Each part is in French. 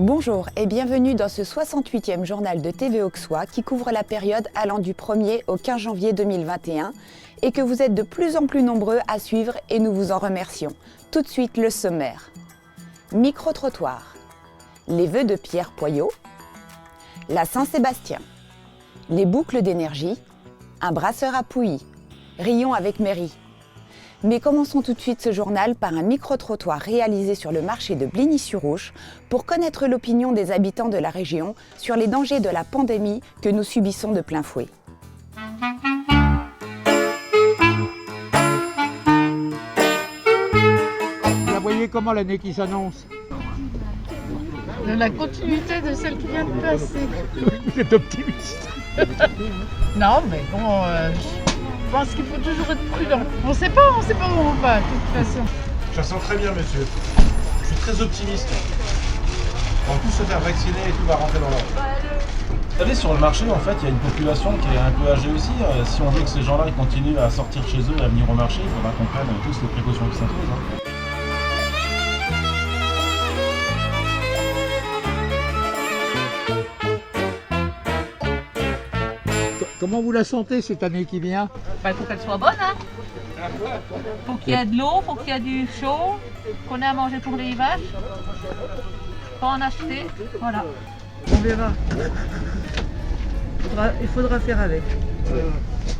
Bonjour et bienvenue dans ce 68e journal de TV Auxois qui couvre la période allant du 1er au 15 janvier 2021 et que vous êtes de plus en plus nombreux à suivre et nous vous en remercions. Tout de suite le sommaire. Micro-trottoir. Les vœux de Pierre Poyot. La Saint-Sébastien. Les boucles d'énergie. Un brasseur à Pouilly. Rions avec Mairie. Mais commençons tout de suite ce journal par un micro-trottoir réalisé sur le marché de Bligny-sur-Ouche pour connaître l'opinion des habitants de la région sur les dangers de la pandémie que nous subissons de plein fouet. Vous la voyez comment l'année qui s'annonce? De la continuité de celle qui vient de passer. Vous êtes optimiste? Non, mais bon, je pense qu'il faut toujours être prudent. On ne sait pas où on va, de toute façon. Je la sens très bien, monsieur. Je suis très optimiste. On va tous se faire vacciner et tout va rentrer dans l'ordre. Vous savez, sur le marché, en fait, il y a une population qui est un peu âgée aussi. Si on veut que ces gens-là ils continuent à sortir chez eux et à venir au marché, il faudra qu'on prenne tous les précautions qui s'imposent. Comment vous la sentez cette année qui vient? Il faut qu'elle soit bonne, hein. Faut qu'il y ait de l'eau, faut qu'il y ait du chaud, qu'on ait à manger pour les vaches. Pas en acheter, voilà. On verra. Il faudra faire avec.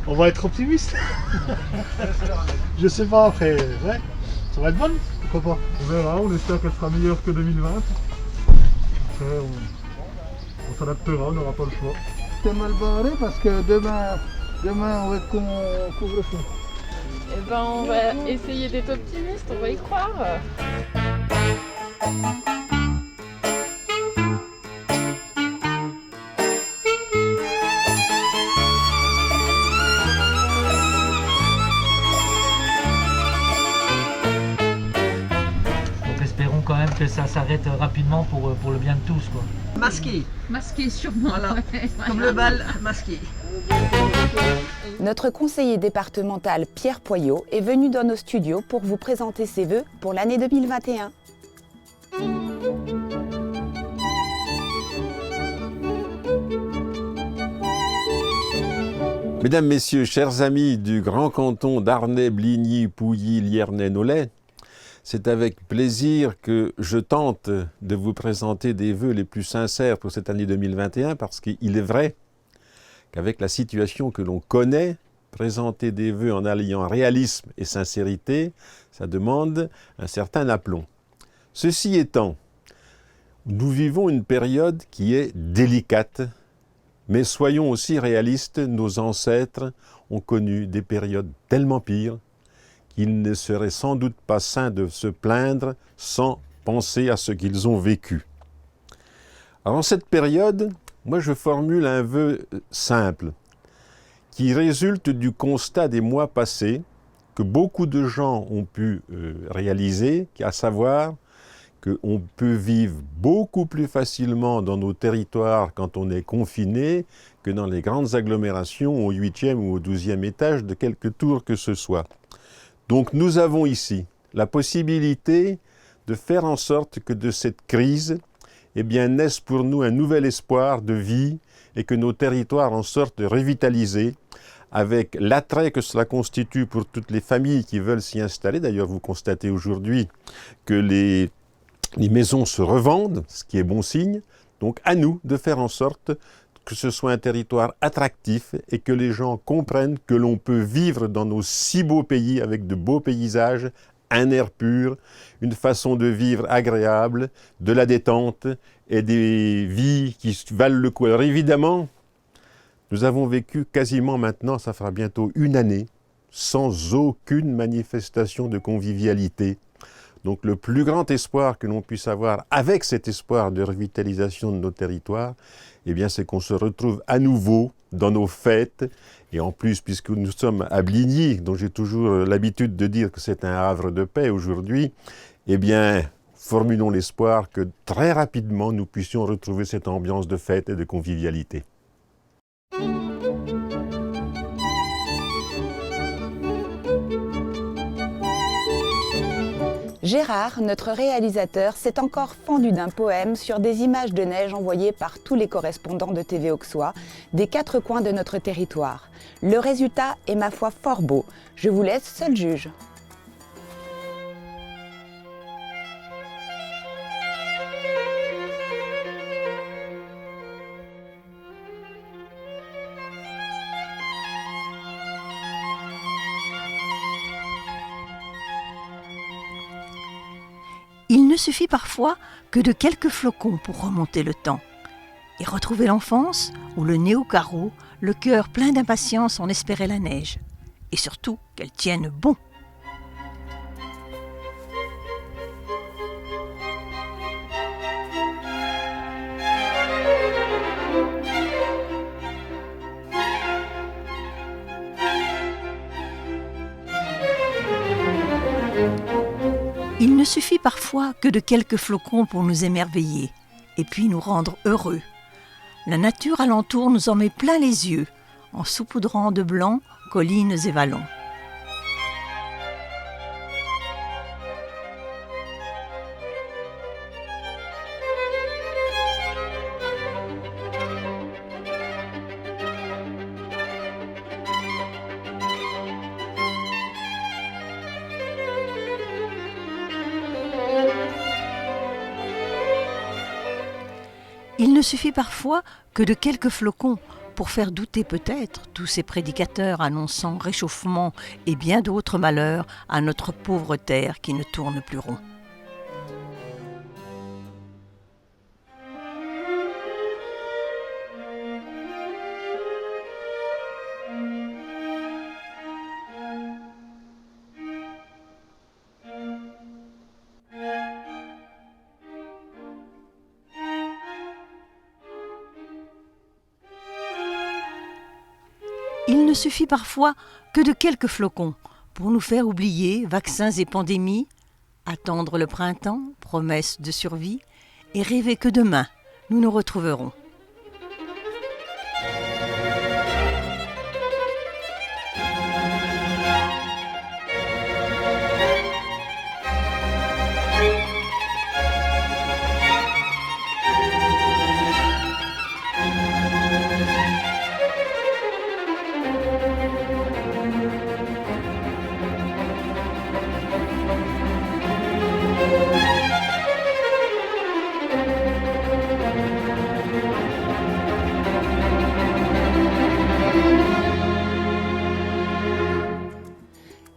On va être optimiste. Je sais pas, après, ouais, ça va être bonne, pourquoi pas. On verra, on espère qu'elle sera meilleure que 2020. Après, on s'adaptera, on n'aura pas le choix. C'est mal barré parce que demain on va être couvre-feu. Eh ben, on va essayer d'être optimiste, on va y croire. Donc espérons quand même que ça s'arrête rapidement pour le bien de tous, quoi. Masqué, Masqué sûrement. voilà. Comme le bal masqué. Notre conseiller départemental Pierre Poyot est venu dans nos studios pour vous présenter ses vœux pour l'année 2021. Mesdames, Messieurs, chers amis du grand canton d'Arnay, Bligny, Pouilly, Liernay, Nolay, c'est avec plaisir que je tente de vous présenter des vœux les plus sincères pour cette année 2021 parce qu'il est vrai qu'avec la situation que l'on connaît, présenter des vœux en alliant réalisme et sincérité, ça demande un certain aplomb. Ceci étant, nous vivons une période qui est délicate, mais soyons aussi réalistes, nos ancêtres ont connu des périodes tellement pires qu'il ne serait sans doute pas sain de se plaindre sans penser à ce qu'ils ont vécu. Alors en cette période, moi je formule un vœu simple qui résulte du constat des mois passés que beaucoup de gens ont pu réaliser, à savoir qu'on peut vivre beaucoup plus facilement dans nos territoires quand on est confiné que dans les grandes agglomérations au 8e ou au 12e étage de quelque tour que ce soit. Donc nous avons ici la possibilité de faire en sorte que de cette crise, eh bien, naisse pour nous un nouvel espoir de vie et que nos territoires en sortent revitalisés avec l'attrait que cela constitue pour toutes les familles qui veulent s'y installer. D'ailleurs, vous constatez aujourd'hui que les maisons se revendent, ce qui est bon signe. Donc à nous de faire en sorte que ce soit un territoire attractif et que les gens comprennent que l'on peut vivre dans nos si beaux pays avec de beaux paysages, un air pur, une façon de vivre agréable, de la détente et des vies qui valent le coup. Alors évidemment, nous avons vécu quasiment maintenant, ça fera bientôt une année, sans aucune manifestation de convivialité. Donc le plus grand espoir que l'on puisse avoir avec cet espoir de revitalisation de nos territoires, eh bien c'est qu'on se retrouve à nouveau dans nos fêtes. Et en plus, puisque nous sommes à Bligny, dont j'ai toujours l'habitude de dire que c'est un havre de paix aujourd'hui, eh bien formulons l'espoir que très rapidement nous puissions retrouver cette ambiance de fête et de convivialité. Gérard, notre réalisateur, s'est encore fendu d'un poème sur des images de neige envoyées par tous les correspondants de TV Auxois des 4 coins de notre territoire. Le résultat est ma foi fort beau. Je vous laisse seul juge. Il ne suffit parfois que de quelques flocons pour remonter le temps et retrouver l'enfance où le nez au carreau, le cœur plein d'impatience en espérait la neige. Et surtout qu'elle tienne bon. Il ne suffit parfois que de quelques flocons pour nous émerveiller et puis nous rendre heureux. La nature alentour nous en met plein les yeux, en saupoudrant de blanc collines et vallons. Il ne suffit parfois que de quelques flocons pour faire douter peut-être tous ces prédicateurs annonçant réchauffement et bien d'autres malheurs à notre pauvre terre qui ne tourne plus rond. Il ne suffit parfois que de quelques flocons pour nous faire oublier vaccins et pandémies, attendre le printemps, promesse de survie, et rêver que demain, nous nous retrouverons.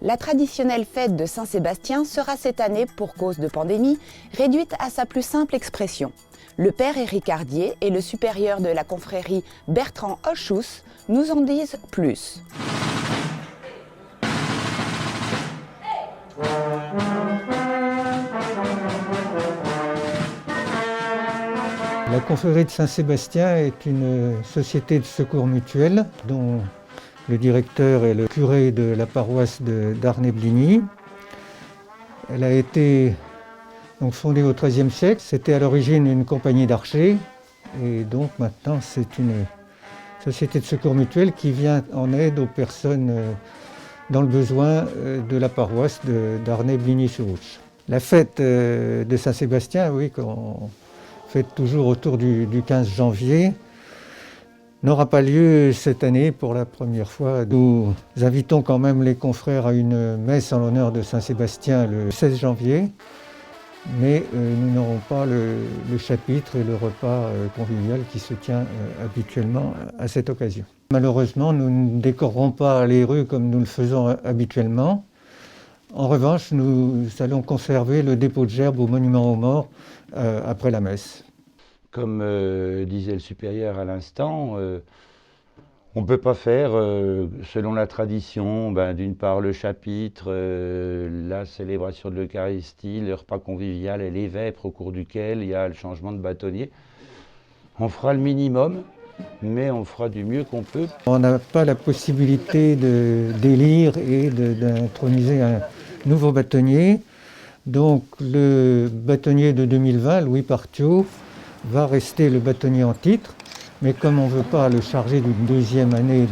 La traditionnelle fête de Saint-Sébastien sera cette année, pour cause de pandémie, réduite à sa plus simple expression. Le père Éric Hardier et le supérieur de la confrérie Bertrand Hochous nous en disent plus. La confrérie de Saint-Sébastien est une société de secours mutuel dont le directeur est le curé de la paroisse d'Arnay-Bligny. Elle a été donc fondée au XIIIe siècle. C'était à l'origine une compagnie d'archers et donc maintenant c'est une société de secours mutuel qui vient en aide aux personnes dans le besoin de la paroisse d'Arnay-Bligny-sur-Ouche. La fête de Saint-Sébastien, oui, qu'on fête toujours autour du 15 janvier, n'aura pas lieu cette année pour la première fois. Nous invitons quand même les confrères à une messe en l'honneur de Saint-Sébastien le 16 janvier, mais nous n'aurons pas le chapitre et le repas convivial qui se tient habituellement à cette occasion. Malheureusement, nous ne décorerons pas les rues comme nous le faisons habituellement. En revanche, nous allons conserver le dépôt de gerbes au monument aux morts après la messe. Comme disait le supérieur à l'instant, on ne peut pas faire, selon la tradition, d'une part le chapitre, la célébration de l'Eucharistie, le repas convivial et les vêpres au cours duquel il y a le changement de bâtonnier. On fera le minimum, mais on fera du mieux qu'on peut. On n'a pas la possibilité d'élire et d'introniser un nouveau bâtonnier. Donc le bâtonnier de 2020, Louis Partiot, va rester le bâtonnier en titre, mais comme on ne veut pas le charger d'une deuxième année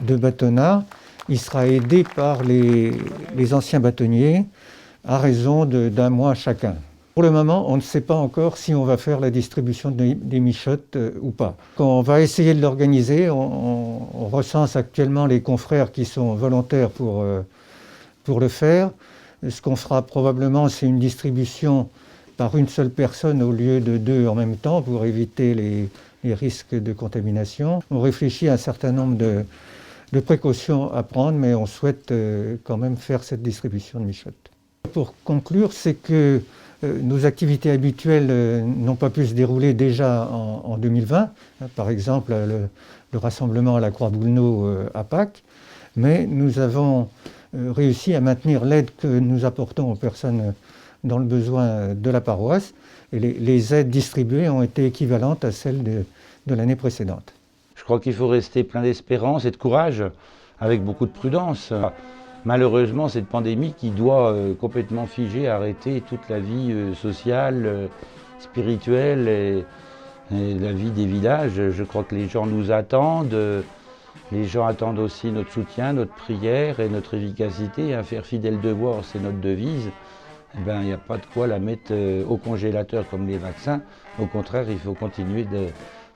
de bâtonnat, il sera aidé par les anciens bâtonniers à raison d'un mois chacun. Pour le moment, on ne sait pas encore si on va faire la distribution des michottes ou pas. Quand on va essayer de l'organiser, on recense actuellement les confrères qui sont volontaires pour le faire. Ce qu'on fera probablement, c'est une distribution par une seule personne au lieu de 2 en même temps pour éviter les risques de contamination. On réfléchit à un certain nombre de précautions à prendre, mais on souhaite quand même faire cette distribution de michottes. Pour conclure, c'est que nos activités habituelles n'ont pas pu se dérouler déjà en 2020, par exemple le rassemblement à la Croix-Boulneau à Pâques, mais nous avons réussi à maintenir l'aide que nous apportons aux personnes dans le besoin de la paroisse, et les aides distribuées ont été équivalentes à celles de l'année précédente. Je crois qu'il faut rester plein d'espérance et de courage, avec beaucoup de prudence. Malheureusement, cette pandémie qui doit complètement figer, arrêter toute la vie sociale, spirituelle et la vie des villages. Je crois que les gens nous attendent. Les gens attendent aussi notre soutien, notre prière et notre efficacité. À faire fidèle devoir, c'est notre devise. Eh ben, il n'y a pas de quoi la mettre au congélateur comme les vaccins. Au contraire, il faut continuer de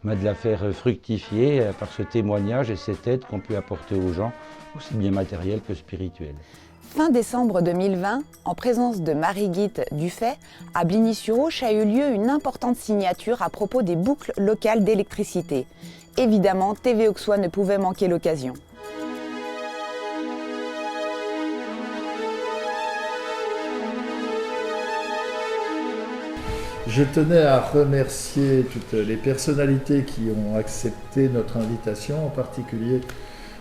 la faire fructifier par ce témoignage et cette aide qu'on peut apporter aux gens, aussi bien matérielle que spirituelle. Fin décembre 2020, en présence de Marie-Guite Dufay, à Bligny-sur-Ouche a eu lieu une importante signature à propos des boucles locales d'électricité. Évidemment, TV Auxois ne pouvait manquer l'occasion. Je tenais à remercier toutes les personnalités qui ont accepté notre invitation, en particulier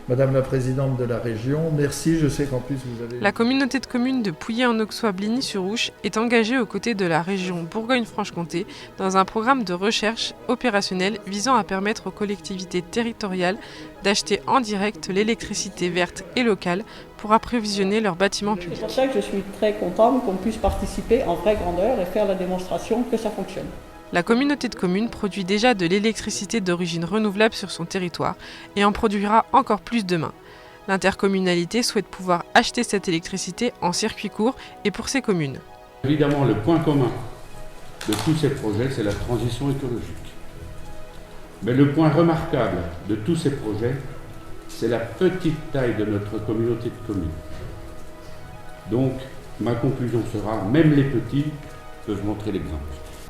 Madame la Présidente de la région. Merci, je sais qu'en plus vous avez... La communauté de communes de Pouillé-en-Auxois Bligny-sur-Ouche est engagée aux côtés de la région Bourgogne-Franche-Comté dans un programme de recherche opérationnel visant à permettre aux collectivités territoriales d'acheter en direct l'électricité verte et locale pour approvisionner leurs bâtiments publics. C'est pour ça que je suis très contente qu'on puisse participer en vraie grandeur et faire la démonstration que ça fonctionne. La communauté de communes produit déjà de l'électricité d'origine renouvelable sur son territoire et en produira encore plus demain. L'intercommunalité souhaite pouvoir acheter cette électricité en circuit court et pour ses communes. Évidemment, le point commun de tous ces projets, c'est la transition écologique. Mais le point remarquable de tous ces projets, c'est la petite taille de notre communauté de communes. Donc, ma conclusion sera, même les petits peuvent montrer l'exemple.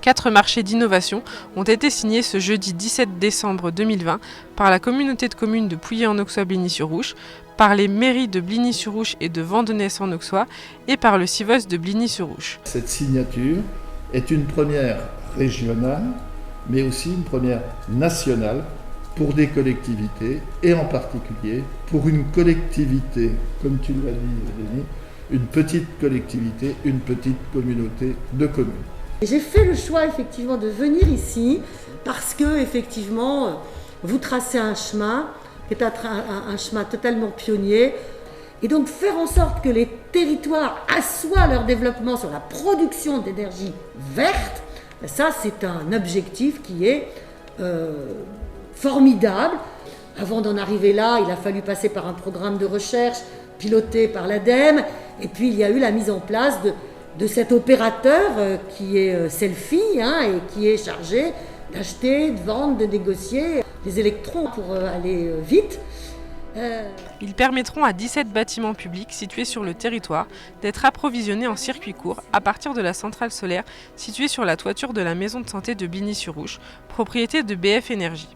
4 marchés d'innovation ont été signés ce jeudi 17 décembre 2020 par la communauté de communes de Pouillé-en-Auxois Bligny-sur-Ouche, par les mairies de Bligny-sur-Ouche et de Vandenesse-en-Auxois et par le CIVOS de Bligny-sur-Ouche. Cette signature est une première régionale, mais aussi une première nationale pour des collectivités et en particulier pour une collectivité, comme tu l'as dit, Denis, une petite collectivité, une petite communauté de communes. J'ai fait le choix effectivement de venir ici parce que effectivement vous tracez un chemin qui est un chemin totalement pionnier et donc faire en sorte que les territoires assoient leur développement sur la production d'énergie verte, ça c'est un objectif qui est formidable. Avant d'en arriver là, il a fallu passer par un programme de recherche piloté par l'ADEME et puis il y a eu la mise en place de cet opérateur qui est Selfie et qui est chargé d'acheter, de vendre, de négocier des électrons pour aller vite. Ils permettront à 17 bâtiments publics situés sur le territoire d'être approvisionnés en circuit court à partir de la centrale solaire située sur la toiture de la maison de santé de Bligny-sur-Ouche, propriété de BF Énergie.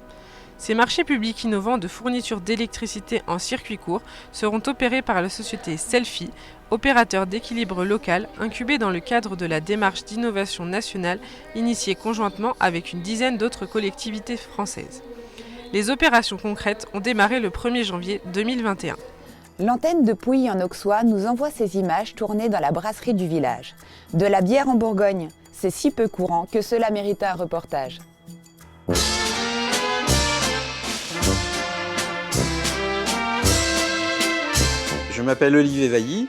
Ces marchés publics innovants de fourniture d'électricité en circuit court seront opérés par la société Selfie, opérateur d'équilibre local incubé dans le cadre de la démarche d'innovation nationale initiée conjointement avec une dizaine d'autres collectivités françaises. Les opérations concrètes ont démarré le 1er janvier 2021. L'antenne de Pouilly-en-Auxois nous envoie ces images tournées dans la brasserie du village. De la bière en Bourgogne, c'est si peu courant que cela mérite un reportage. Je m'appelle Olivier Vailly.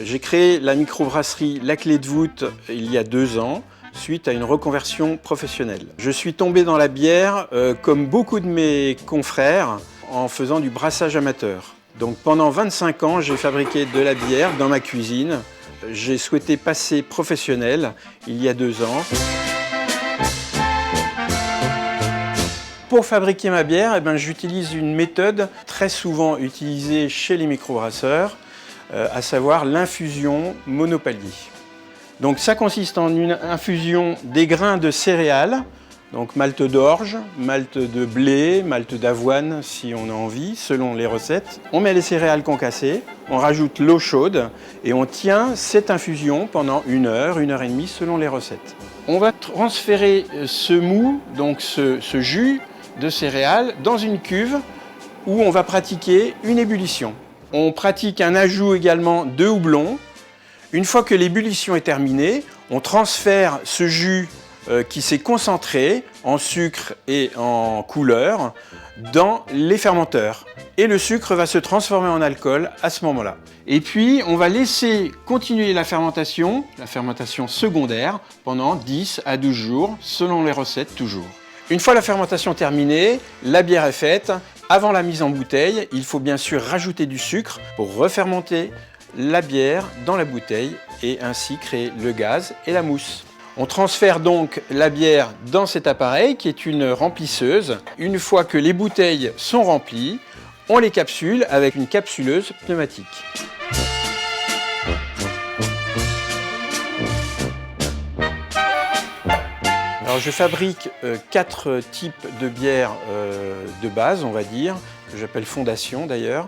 J'ai créé la microbrasserie La Clé de Voûte il y a 2 ans, suite à une reconversion professionnelle. Je suis tombé dans la bière, comme beaucoup de mes confrères, en faisant du brassage amateur. Donc pendant 25 ans, j'ai fabriqué de la bière dans ma cuisine, j'ai souhaité passer professionnel il y a 2 ans. Pour fabriquer ma bière, eh ben, j'utilise une méthode très souvent utilisée chez les microbrasseurs, à savoir l'infusion monopalier. Donc ça consiste en une infusion des grains de céréales, donc malt d'orge, malt de blé, malt d'avoine si on a envie, selon les recettes. On met les céréales concassées, on rajoute l'eau chaude et on tient cette infusion pendant 1 heure, 1 heure et demie selon les recettes. On va transférer ce mou, donc ce jus de céréales, dans une cuve où on va pratiquer une ébullition. On pratique un ajout également de houblon. Une fois que l'ébullition est terminée, on transfère ce jus qui s'est concentré en sucre et en couleur dans les fermenteurs. Et le sucre va se transformer en alcool à ce moment-là. Et puis, on va laisser continuer la fermentation secondaire, pendant 10 à 12 jours, selon les recettes toujours. Une fois la fermentation terminée, la bière est faite. Avant la mise en bouteille, il faut bien sûr rajouter du sucre pour refermenter la bière dans la bouteille et ainsi créer le gaz et la mousse. On transfère donc la bière dans cet appareil qui est une remplisseuse. Une fois que les bouteilles sont remplies, on les capsule avec une capsuleuse pneumatique. Alors je fabrique 4 types de bières de base, on va dire, que j'appelle fondation d'ailleurs.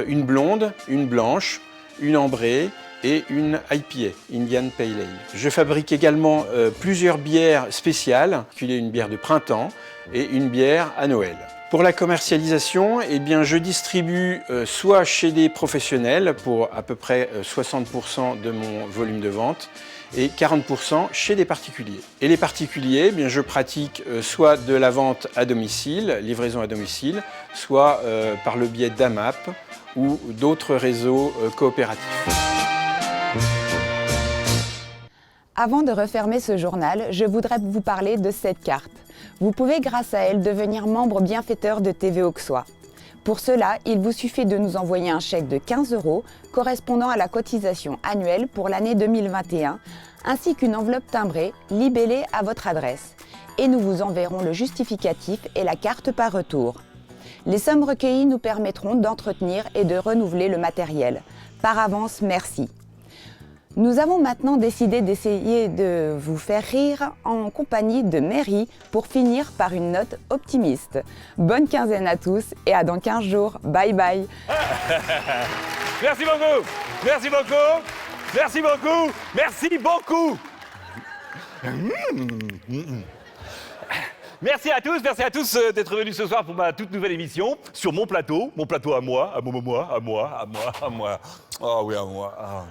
Une blonde, une blanche, une ambrée et une IPA, Indian Pale Ale. Je fabrique également plusieurs bières spéciales, une bière de printemps et une bière à Noël. Pour la commercialisation, eh bien, je distribue soit chez des professionnels pour à peu près 60% de mon volume de vente et 40% chez des particuliers. Et les particuliers, eh bien, je pratique soit de la vente à domicile, livraison à domicile, soit par le biais d'AMAP ou d'autres réseaux coopératifs. Avant de refermer ce journal, je voudrais vous parler de cette carte. Vous pouvez grâce à elle devenir membre bienfaiteur de TV Auxois. Pour cela, il vous suffit de nous envoyer un chèque de 15 € correspondant à la cotisation annuelle pour l'année 2021, ainsi qu'une enveloppe timbrée, libellée à votre adresse. Et nous vous enverrons le justificatif et la carte par retour. Les sommes recueillies nous permettront d'entretenir et de renouveler le matériel. Par avance, merci. Nous avons maintenant décidé d'essayer de vous faire rire en compagnie de Mary pour finir par une note optimiste. Bonne quinzaine à tous et à dans 15 jours. Bye bye. Merci beaucoup. Merci beaucoup. Merci beaucoup. Merci beaucoup. Merci à tous d'être venus ce soir pour ma toute nouvelle émission sur mon plateau à moi, à moi. Oh oui, à moi. Ah.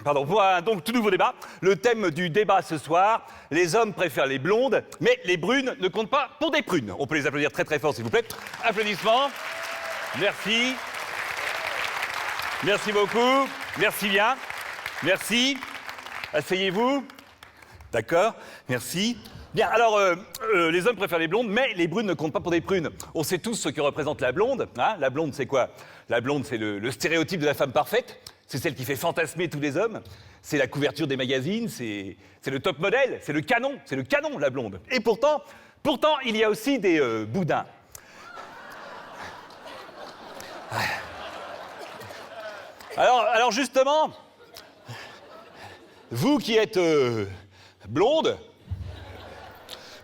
Pardon, pour un donc tout nouveau débat. Le thème du débat ce soir, les hommes préfèrent les blondes, mais les brunes ne comptent pas pour des prunes. On peut les applaudir très très fort s'il vous plaît. Applaudissements. Merci. Merci beaucoup. Merci bien. Merci. Asseyez-vous. D'accord. Merci. Bien, alors, les hommes préfèrent les blondes, mais les brunes ne comptent pas pour des prunes. On sait tous ce que représente la blonde. Hein. La blonde, c'est quoi? La blonde, c'est le stéréotype de la femme parfaite. C'est celle qui fait fantasmer tous les hommes. C'est la couverture des magazines, c'est le top modèle, c'est le canon, la blonde. Et pourtant, il y a aussi des boudins. Alors justement, vous qui êtes blonde,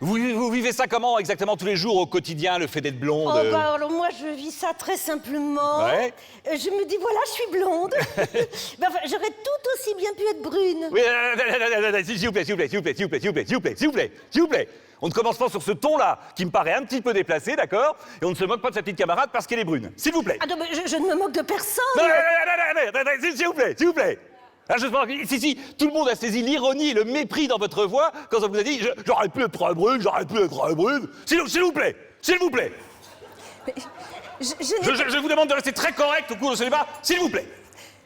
vous vivez ça comment exactement tous les jours au quotidien, le fait d'être blonde? Oh bah alors moi je vis ça très simplement. Ouais. Je me dis voilà, je suis blonde. Ben, enfin, j'aurais tout aussi bien pu être brune. Oui, s'il vous plaît. On ne commence pas sur ce ton-là, qui me paraît un petit peu déplacé, d'accord? Et on ne se moque pas de sa petite camarade parce qu'elle est brune. S'il vous plaît. Ah non, mais je ne me moque de personne. S'il vous plaît. Ah, si, tout le monde a saisi l'ironie et le mépris dans votre voix quand on vous a dit « J'aurais pu être brune. S'il vous plaît. Mais Je vous demande de rester très correct au cours de ce débat, s'il vous plaît.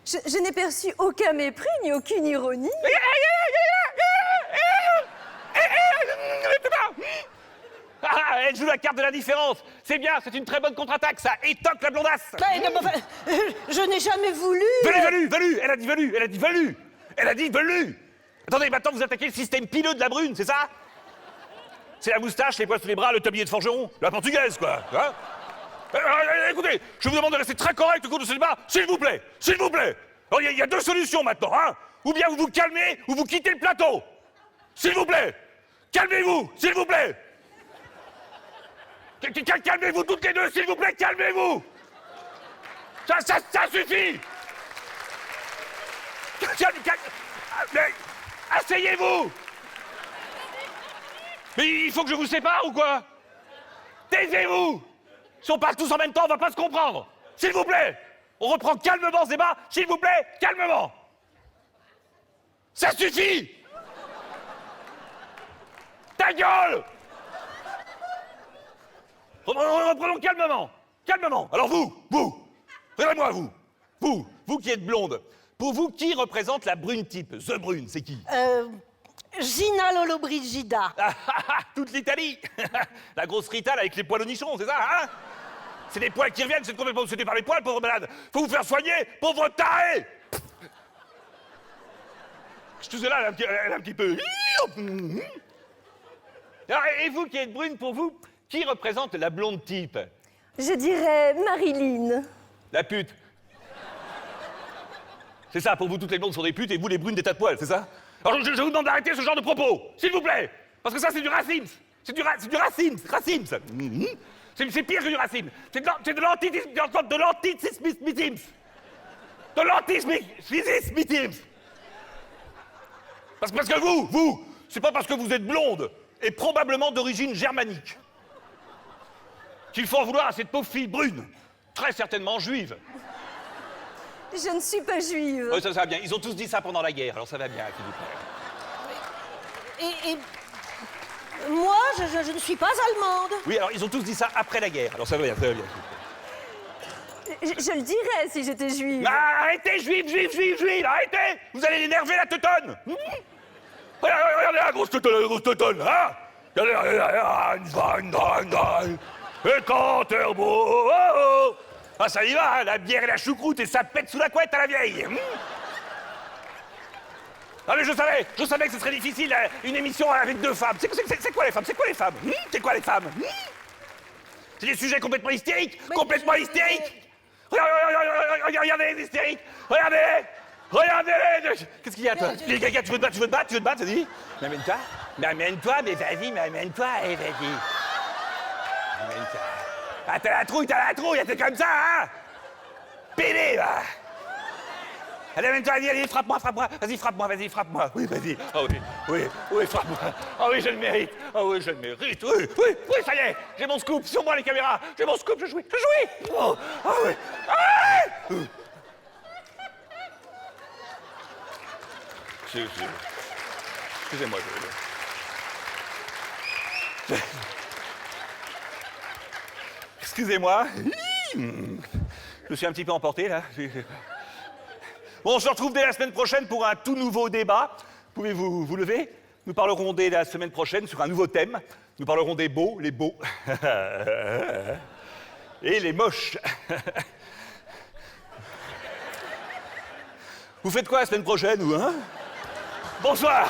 Je n'ai perçu aucun mépris ni aucune ironie. elle joue la carte de l'indifférence. C'est bien, c'est une très bonne contre-attaque, ça étoque la blondasse. Je n'ai jamais voulu... Velu, elle a dit velu, elle a dit velu. Elle a dit velu. Attendez, maintenant vous attaquez le système pileux de la brune, c'est ça? C'est la moustache, les poils sous les bras, le tablier de forgeron, la portugaise, quoi. Hein? Écoutez, je vous demande de rester très correct au cours de ce débat, s'il vous plaît, s'il vous plaît. Alors, il y a deux solutions maintenant, hein. Ou bien vous vous calmez, ou vous quittez le plateau. S'il vous plaît. Calmez-vous, s'il vous plaît. Calmez-vous toutes les deux, s'il vous plaît, calmez-vous. Ça suffit. Mais, asseyez-vous. Mais il faut que je vous sépare ou quoi? Taisez-vous. Si on parle tous en même temps, on va pas se comprendre. S'il vous plaît. On reprend calmement ce débat, s'il vous plaît, calmement. Ça suffit. Ta gueule. Reprenons calmement. Calmement. Alors regardez-moi vous qui êtes blonde. Pour vous, qui représente la brune type? The Brune, c'est qui? Gina Lollobrigida. Toute l'Italie. La grosse Rita là, avec les poils au nichon, c'est ça, hein? C'est des poils qui reviennent, c'est complètement obsédé par les poils, pauvre malade. Faut vous faire soigner, pauvre taré. Tout cela, elle a un petit peu... Alors, et vous qui êtes brune, pour vous, qui représente la blonde type? Je dirais Marilyn. La pute. C'est ça, pour vous, toutes les blondes sont des putes et vous, les brunes, des tas de poils, c'est ça? Alors, je vous demande d'arrêter ce genre de propos, s'il vous plaît. Parce que ça, c'est du racisme. C'est du racisme, ça. C'est pire que du racisme. C'est de l'antisémitisme. De l'antisémitisme. Parce que vous, c'est pas parce que vous êtes blonde et probablement d'origine germanique qu'il faut en vouloir à cette pauvre fille brune, très certainement juive. Je ne suis pas juive. Oui, ça va bien. Ils ont tous dit ça pendant la guerre, alors ça va bien, s'il vous plaît. Et moi, je ne suis pas allemande. Oui, alors ils ont tous dit ça après la guerre, alors ça va bien, ça va bien. Je le dirais si j'étais juive. Arrêtez, juive, arrêtez. Vous allez l'énerver, la teutonne. Regardez la grosse teutonne, hein. Regardez, et quand turbo, ah, ça y va, hein, la bière et la choucroute, et ça pète sous la couette à la vieille. Ah mais je savais que ce serait difficile, une émission avec deux femmes. C'est quoi les femmes? C'est quoi les femmes? C'est des sujets complètement hystériques. Regardez les hystériques. Regardez. Qu'est-ce qu'il y a, toi? Les gars, tu veux te battre, ça dit? Mais amène-toi, mais vas-y, vas-y. Amène-toi. Ah, t'as la trouille, t'es comme ça, hein? Pédé, va. Allez, amène-toi, allez, frappe-moi. Vas-y, frappe-moi. Oui, vas-y. Ah oui, frappe-moi. Ah oui, je le mérite. Oui, ça y est. J'ai mon scoop. Sur moi, les caméras. J'ai mon scoop, je jouis. Oh, ah oui. Ah Excusez-moi, Excusez-moi. Je suis un petit peu emporté, là. Bon, on se retrouve dès la semaine prochaine pour un tout nouveau débat. Pouvez-vous vous lever? Nous parlerons dès la semaine prochaine sur un nouveau thème. Nous parlerons des beaux, les beaux. Et les moches. Vous faites quoi la semaine prochaine, vous, hein? Bonsoir.